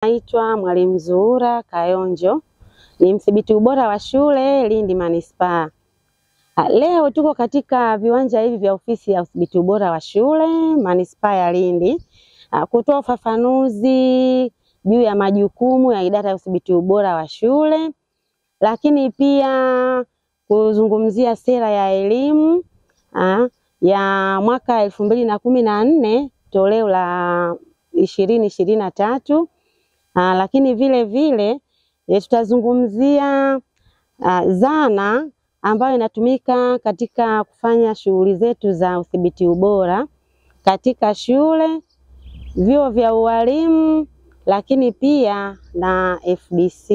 Naitwa Mwalimu Zuhura Kayonjo, ni mdhibiti ubora wa shule Lindi Manispaa. Leo tuko katika viwanja hivi vya ofisi ya udhibiti ubora wa shule Manispaa ya Lindi kutoa ufafanuzi juu ya majukumu ya idara ya udhibiti ubora wa shule, lakini pia kuzungumzia sera ya elimu ya mwaka 2014 toleo la 2023. Lakini vile vile tutazungumzia zana ambayo inatumika katika kufanya shughuli zetu za udhibiti ubora katika shule, vyuo vya ualimu, lakini pia na FDC.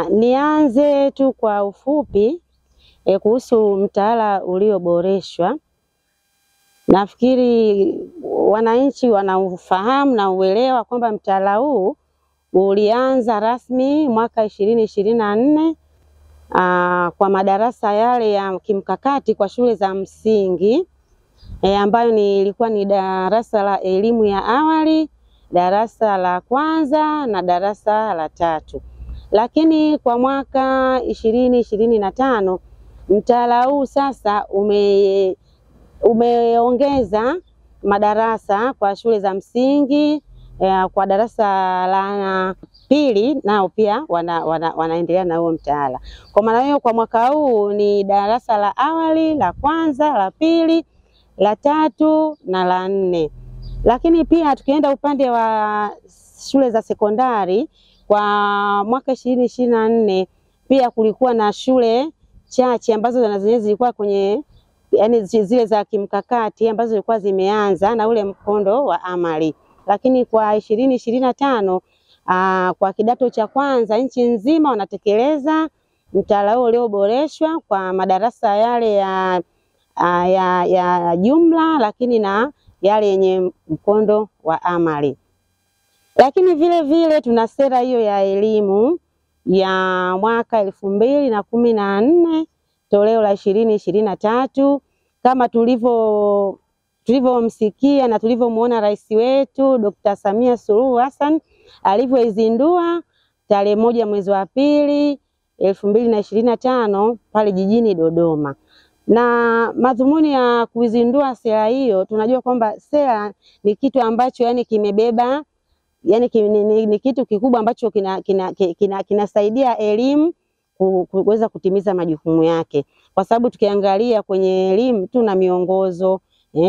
Nianze tu kwa ufupi kuhusu mtaala ulioboreshwa. Nafikiri wananchi wanaufahamu na uelewa kwamba mtaala huu ulianza rasmi mwaka 2024 kwa madarasa yale ya kimkakati kwa shule za msingi ambayo ilikuwa ni darasa la elimu ya awali, darasa la kwanza na darasa la tatu. Lakini kwa mwaka 2025 mtaala huu sasa umeongeza madarasa kwa shule za msingi, kwa darasa la pili nao pia wanaendelea na huo mtaala. Kwa maana hiyo kwa mwaka huu ni darasa la awali, la kwanza, la pili, la tatu na la nne. Lakini pia tukienda upande wa shule za sekondari kwa mwaka 2024 pia kulikuwa na shule chache ambazo zilikuwa kwenye zile za kimkakati ambazo zilikuwa zimeanza na ule mkondo wa amali. Lakini kwa 2025 kwa kidato cha kwanza nchi nzima wanatekeleza mtaala huo ulioboreshwa kwa madarasa yale ya jumla, lakini na yale yenye mkondo wa amali. Lakini vile vile tuna sera hiyo ya elimu ya mwaka 2014 toleo la 2023, kama tulivyomsikia na tulivyomuona rais wetu Dr. Samia Suluhu Hassan alivyoizindua tarehe 1 mwezi wa pili 2025 pale jijini Dodoma. Na madhumuni ya kuizindua sera hiyo, tunajua kwamba sera ni kitu ambacho kimebeba ni kitu kikubwa ambacho kinasaidia elimu kuweza kutimiza majukumu yake. Kwa sababu tukiangalia kwenye elimu tuna miongozo,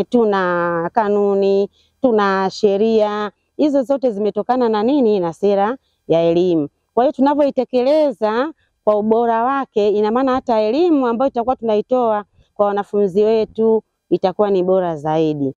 tuna kanuni, tuna sheria. Hizo zote zimetokana na nini? Na sera ya elimu. Kwa hiyo tunavyoitekeleza kwa ubora wake, ina maana hata elimu ambayo itakuwa tunaitoa kwa wanafunzi wetu itakuwa ni bora zaidi.